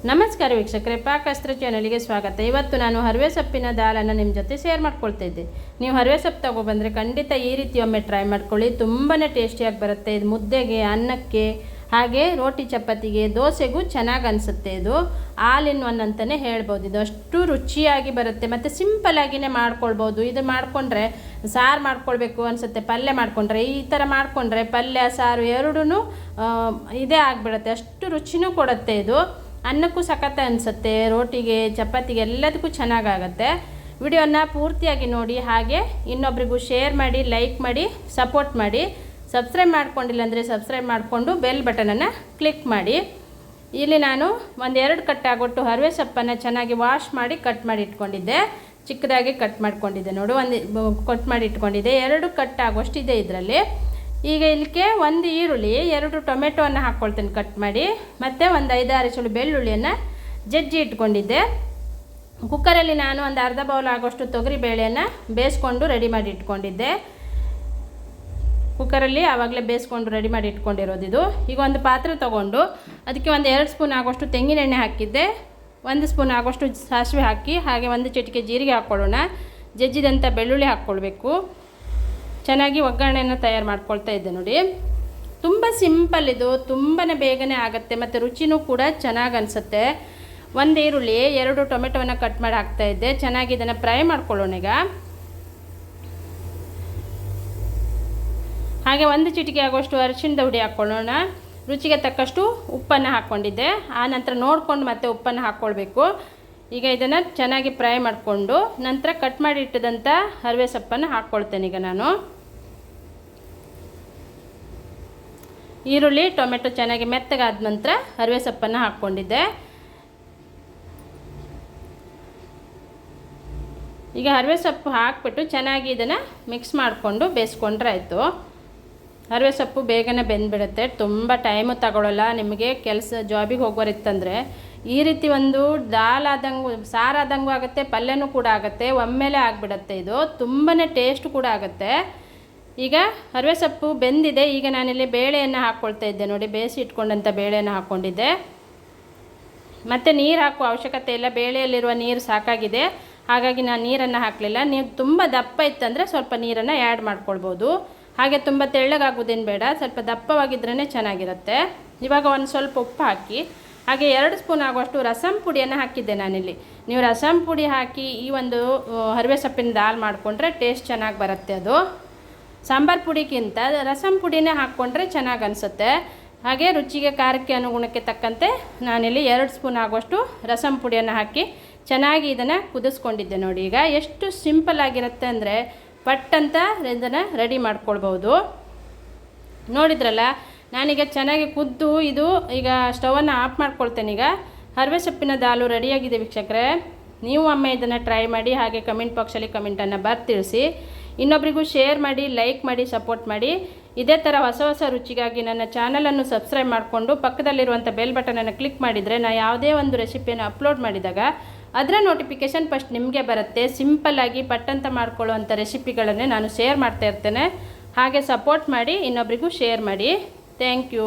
ನಮಸ್ಕಾರ ವೀಕ್ಷಕರೇ, ಪಾಕಶಾಸ್ತ್ರ ಚಾನಲ್ಗೆ ಸ್ವಾಗತ. ಇವತ್ತು ನಾನು ಹರವೆ ಸೊಪ್ಪಿನ ದಾಲನ್ನು ನಿಮ್ಮ ಜೊತೆ ಶೇರ್ ಮಾಡ್ಕೊಳ್ತಾ ಇದ್ದೆ. ನೀವು ಹರವೆ ಸೊಪ್ಪು ತಗೊಬಂದರೆ ಖಂಡಿತ ಈ ರೀತಿ ಒಮ್ಮೆ ಟ್ರೈ ಮಾಡ್ಕೊಳ್ಳಿ. ತುಂಬಾ ಟೇಸ್ಟಿಯಾಗಿ ಬರುತ್ತೆ. ಇದು ಮುದ್ದೆಗೆ, ಅನ್ನಕ್ಕೆ, ಹಾಗೆ ರೋಟಿ ಚಪಾತಿಗೆ, ದೋಸೆಗೂ ಚೆನ್ನಾಗಿ ಅನಿಸುತ್ತೆ. ಇದು ಆಲ್ ಇನ್ ಒನ್ ಅಂತಲೇ ಹೇಳ್ಬೋದು. ಇದು ಅಷ್ಟು ರುಚಿಯಾಗಿ ಬರುತ್ತೆ ಮತ್ತು ಸಿಂಪಲ್ಲಾಗಿಯೇ ಮಾಡ್ಕೊಳ್ಬೋದು. ಇದು ಮಾಡಿಕೊಂಡ್ರೆ ಸಾರು ಮಾಡ್ಕೊಳ್ಬೇಕು ಅನಿಸುತ್ತೆ. ಪಲ್ಯ ಮಾಡಿಕೊಂಡ್ರೆ ಈ ಥರ ಮಾಡಿಕೊಂಡ್ರೆ ಪಲ್ಯ ಸಾರು ಎರಡೂ ಇದೇ ಆಗಿಬಿಡುತ್ತೆ. ಅಷ್ಟು ರುಚಿನೂ ಕೊಡುತ್ತೆ. ಇದು ಅನ್ನಕ್ಕೂ ಸಖತ್ ಅನಿಸುತ್ತೆ, ರೋಟಿಗೆ ಚಪಾತಿಗೆ ಎಲ್ಲದಕ್ಕೂ ಚೆನ್ನಾಗಾಗತ್ತೆ. ವಿಡಿಯೋನ ಪೂರ್ತಿಯಾಗಿ ನೋಡಿ, ಹಾಗೆ ಇನ್ನೊಬ್ರಿಗೂ ಶೇರ್ ಮಾಡಿ, ಲೈಕ್ ಮಾಡಿ, ಸಪೋರ್ಟ್ ಮಾಡಿ. ಸಬ್ಸ್ಕ್ರೈಬ್ ಮಾಡ್ಕೊಂಡಿಲ್ಲ ಅಂದರೆ ಸಬ್ಸ್ಕ್ರೈಬ್ ಮಾಡಿಕೊಂಡು ಬೆಲ್ ಬಟನನ್ನು ಕ್ಲಿಕ್ ಮಾಡಿ. ಇಲ್ಲಿ ನಾನು ಒಂದೆರಡು ಕಟ್ಟಾಗೊಟ್ಟು ಹರವೆ ಸೊಪ್ಪನ್ನು ಚೆನ್ನಾಗಿ ವಾಶ್ ಮಾಡಿ ಕಟ್ ಮಾಡಿ ಇಟ್ಕೊಂಡಿದ್ದೆ. ಚಿಕ್ಕದಾಗಿ ಕಟ್ ಮಾಡ್ಕೊಂಡಿದ್ದೆ ನೋಡು, ಕಟ್ ಮಾಡಿ ಇಟ್ಕೊಂಡಿದ್ದೆ. 2 ಕಟ್ಟಾಗೋಷ್ಟಿದೆ ಇದರಲ್ಲಿ. ಈಗ ಇಲ್ಲಿಗೆ 1 ಈರುಳ್ಳಿ, 2 ಟೊಮೆಟೊವನ್ನು ಹಾಕ್ಕೊಳ್ತೇನೆ ಕಟ್ ಮಾಡಿ, ಮತ್ತು ಒಂದು 5-6 ಚೂರು ಬೆಳ್ಳುಳ್ಳಿಯನ್ನು ಜಜ್ಜಿ ಇಟ್ಕೊಂಡಿದ್ದೆ. ಕುಕ್ಕರಲ್ಲಿ ನಾನು ಒಂದು ಅರ್ಧ ಬೌಲ್ ಆಗೋಷ್ಟು ತೊಗರಿ ಬೇಳೆಯನ್ನು ಬೇಯಿಸ್ಕೊಂಡು ರೆಡಿ ಮಾಡಿ ಇಟ್ಕೊಂಡಿದ್ದೆ. ಕುಕ್ಕರಲ್ಲಿ ಆವಾಗಲೇ ಬೇಯಿಸ್ಕೊಂಡು ರೆಡಿ ಮಾಡಿ ಇಟ್ಕೊಂಡಿರೋದು ಇದು. ಈಗ ಒಂದು ಪಾತ್ರೆ ತೊಗೊಂಡು ಅದಕ್ಕೆ ಒಂದು 2 ಸ್ಪೂನ್ ಆಗೋಷ್ಟು ತೆಂಗಿನೆಣ್ಣೆ ಹಾಕಿದ್ದೆ. 1 ಸ್ಪೂನ್ ಆಗೋಷ್ಟು ಸಾಸಿವೆ ಹಾಕಿ, ಹಾಗೆ 1 ಚಿಟಿಕೆ ಜೀರಿಗೆ ಹಾಕ್ಕೊಳ್ಳೋಣ. ಜಜ್ಜಿದಂಥ ಬೆಳ್ಳುಳ್ಳಿ ಹಾಕ್ಕೊಳ್ಬೇಕು. ಚೆನ್ನಾಗಿ ಒಗ್ಗರಣೆಯನ್ನು ತಯಾರು ಮಾಡ್ಕೊಳ್ತಾ ಇದ್ದೆ ನೋಡಿ. ತುಂಬ ಸಿಂಪಲ್ ಇದು, ತುಂಬಾ ಬೇಗನೆ ಆಗುತ್ತೆ ಮತ್ತು ರುಚಿನೂ ಕೂಡ ಚೆನ್ನಾಗಿ ಅನಿಸುತ್ತೆ. 1 ಈರುಳ್ಳಿ, 2 ಟೊಮೆಟೊವನ್ನು ಕಟ್ ಮಾಡಿ ಹಾಕ್ತಾಯಿದ್ದೆ. ಚೆನ್ನಾಗಿ ಇದನ್ನು ಫ್ರೈ ಮಾಡ್ಕೊಳ್ಳೋಣ. ಈಗ ಹಾಗೆ 1 ಚಿಟಿಕೆ ಆಗೋಷ್ಟು ಅರಿಶಿಣದ ಹುಡಿ ಹಾಕ್ಕೊಳ್ಳೋಣ. ರುಚಿಗೆ ತಕ್ಕಷ್ಟು ಉಪ್ಪನ್ನು ಹಾಕ್ಕೊಂಡಿದ್ದೆ. ಆ ನಂತರ ನೋಡಿಕೊಂಡು ಮತ್ತೆ ಉಪ್ಪನ್ನು ಹಾಕ್ಕೊಳ್ಬೇಕು. ಈಗ ಇದನ್ನು ಚೆನ್ನಾಗಿ ಫ್ರೈ ಮಾಡಿಕೊಂಡು ನಂತರ ಕಟ್ ಮಾಡಿ ಇಟ್ಟಿದಂಥ ಹರವೆ ಸೊಪ್ಪನ್ನು ಹಾಕ್ಕೊಳ್ತೇನೆ. ಈಗ ನಾನು ಈರುಳ್ಳಿ ಟೊಮೆಟೊ ಚೆನ್ನಾಗಿ ಮೆತ್ತಗಾದ ನಂತರ ಹರವೆ ಸೊಪ್ಪನ್ನು ಹಾಕ್ಕೊಂಡಿದ್ದೆ. ಈಗ ಹರವೆ ಸೊಪ್ಪು ಹಾಕ್ಬಿಟ್ಟು ಚೆನ್ನಾಗಿ ಇದನ್ನು ಮಿಕ್ಸ್ ಮಾಡಿಕೊಂಡು ಬೇಯಿಸ್ಕೊಂಡ್ರೆ ಆಯಿತು. ಹರವೆ ಸೊಪ್ಪು ಬೇಗನೆ ಬೆಂದ್ಬಿಡುತ್ತೆ, ತುಂಬ ಟೈಮು ತಗೊಳ್ಳಲ್ಲ. ನಿಮಗೆ ಕೆಲಸ ಜಾಬಿಗೆ ಹೋಗೋರಿತ್ತಂದರೆ ಈ ರೀತಿ ಒಂದು ದಾಲ್ ಆದಂಗೂ, ಸಾರಾದಂಗೂ ಆಗುತ್ತೆ, ಪಲ್ಯನೂ ಕೂಡ ಆಗುತ್ತೆ, ಒಮ್ಮೆಲೆ ಆಗಿಬಿಡುತ್ತೆ. ಇದು ತುಂಬಾ ಟೇಸ್ಟ್ ಕೂಡ ಆಗುತ್ತೆ. ಈಗ ಹರವೆ ಸೊಪ್ಪು ಬೆಂದಿದೆ. ಈಗ ನಾನಿಲ್ಲಿ ಬೇಳೆಯನ್ನು ಹಾಕ್ಕೊಳ್ತಾ ಇದ್ದೆ ನೋಡಿ. ಬೇಯಿಸಿ ಇಟ್ಕೊಂಡಂಥ ಬೇಳೆಯನ್ನು ಹಾಕ್ಕೊಂಡಿದ್ದೆ. ಮತ್ತು ನೀರು ಹಾಕುವ ಅವಶ್ಯಕತೆ ಇಲ್ಲ, ಬೇಳೆಯಲ್ಲಿರುವ ನೀರು ಸಾಕಾಗಿದೆ. ಹಾಗಾಗಿ ನಾನು ನೀರನ್ನು ಹಾಕಲಿಲ್ಲ. ನೀವು ತುಂಬ ದಪ್ಪ ಇತ್ತಂದರೆ ಸ್ವಲ್ಪ ನೀರನ್ನು ಆ್ಯಡ್ ಮಾಡ್ಕೊಳ್ಬೋದು. ಹಾಗೆ ತುಂಬ ತೆಳ್ಳಗಾಗೋದೇನು ಬೇಡ, ಸ್ವಲ್ಪ ದಪ್ಪವಾಗಿದ್ರೇ ಚೆನ್ನಾಗಿರುತ್ತೆ. ಇವಾಗ ಒಂದು ಸ್ವಲ್ಪ ಉಪ್ಪು ಹಾಕಿ, ಹಾಗೆ 2 ಸ್ಪೂನ್ ಆಗುವಷ್ಟು ರಸಂ ಪುಡಿಯನ್ನು ಹಾಕಿದ್ದೆ ನಾನಿಲ್ಲಿ. ನೀವು ರಸಂ ಪುಡಿ ಹಾಕಿ ಈ ಒಂದು ಹರವೆ ಸೊಪ್ಪಿನ ದಾಲ್ ಮಾಡಿಕೊಂಡ್ರೆ ಟೇಸ್ಟ್ ಚೆನ್ನಾಗಿ ಬರುತ್ತೆ. ಅದು ಸಾಂಬಾರು ಪುಡಿಗಿಂತ ರಸಂ ಪುಡಿನೇ ಹಾಕ್ಕೊಂಡ್ರೆ ಚೆನ್ನಾಗಿ ಅನಿಸುತ್ತೆ. ಹಾಗೆ ರುಚಿಗೆ, ಖಾರಕ್ಕೆ ಅನುಗುಣಕ್ಕೆ ತಕ್ಕಂತೆ ನಾನಿಲ್ಲಿ 2 ಸ್ಪೂನ್ ಆಗುವಷ್ಟು ರಸಂ ಪುಡಿಯನ್ನು ಹಾಕಿ ಚೆನ್ನಾಗಿ ಇದನ್ನು ಕುದಿಸ್ಕೊಂಡಿದ್ದೆ ನೋಡಿ. ಈಗ ಎಷ್ಟು ಸಿಂಪಲ್ ಆಗಿರುತ್ತೆ ಅಂದರೆ ಪಟ್ಟಂತ ಇದನ್ನು ರೆಡಿ ಮಾಡ್ಕೊಳ್ಬೋದು. ನೋಡಿದ್ರಲ್ಲ, ನಾನೀಗ ಚೆನ್ನಾಗಿ ಕುದ್ದು ಇದು ಈಗ ಸ್ಟವನ್ನು ಆಫ್ ಮಾಡ್ಕೊಳ್ತೇನೆ. ಈಗ ಹರವೆ ಸೊಪ್ಪಿನ ದಾಲು ರೆಡಿಯಾಗಿದೆ ವೀಕ್ಷಕರೇ. ನೀವು ಒಮ್ಮೆ ಇದನ್ನು ಟ್ರೈ ಮಾಡಿ, ಹಾಗೆ ಕಮೆಂಟ್ ಬಾಕ್ಸಲ್ಲಿ ಕಮೆಂಟನ್ನು ತಿಳಿಸಿ. ಇನ್ನೊಬ್ರಿಗೂ ಶೇರ್ ಮಾಡಿ, ಲೈಕ್ ಮಾಡಿ, ಸಪೋರ್ಟ್ ಮಾಡಿ. ಇದೇ ಥರ ಹೊಸ ಹೊಸ ರುಚಿಗಾಗಿ ನನ್ನ ಚಾನಲನ್ನು ಸಬ್ಸ್ಕ್ರೈಬ್ ಮಾಡಿಕೊಂಡು ಪಕ್ಕದಲ್ಲಿರುವಂಥ ಬೆಲ್ ಬಟನನ್ನು ಕ್ಲಿಕ್ ಮಾಡಿದರೆ ನಾನು ಯಾವುದೇ ಒಂದು ರೆಸಿಪಿಯನ್ನು ಅಪ್ಲೋಡ್ ಮಾಡಿದಾಗ ಅದರ ನೋಟಿಫಿಕೇಷನ್ ಫಸ್ಟ್ ನಿಮಗೆ ಬರುತ್ತೆ. ಸಿಂಪಲ್ಲಾಗಿ ಪಟ್ಟಂತ ಮಾಡ್ಕೊಳ್ಳುವಂಥ ರೆಸಿಪಿಗಳನ್ನೇ ನಾನು ಶೇರ್ ಮಾಡ್ತಾ ಇರ್ತೇನೆ. ಹಾಗೆ ಸಪೋರ್ಟ್ ಮಾಡಿ, ಇನ್ನೊಬ್ರಿಗೂ ಶೇರ್ ಮಾಡಿ. Thank you.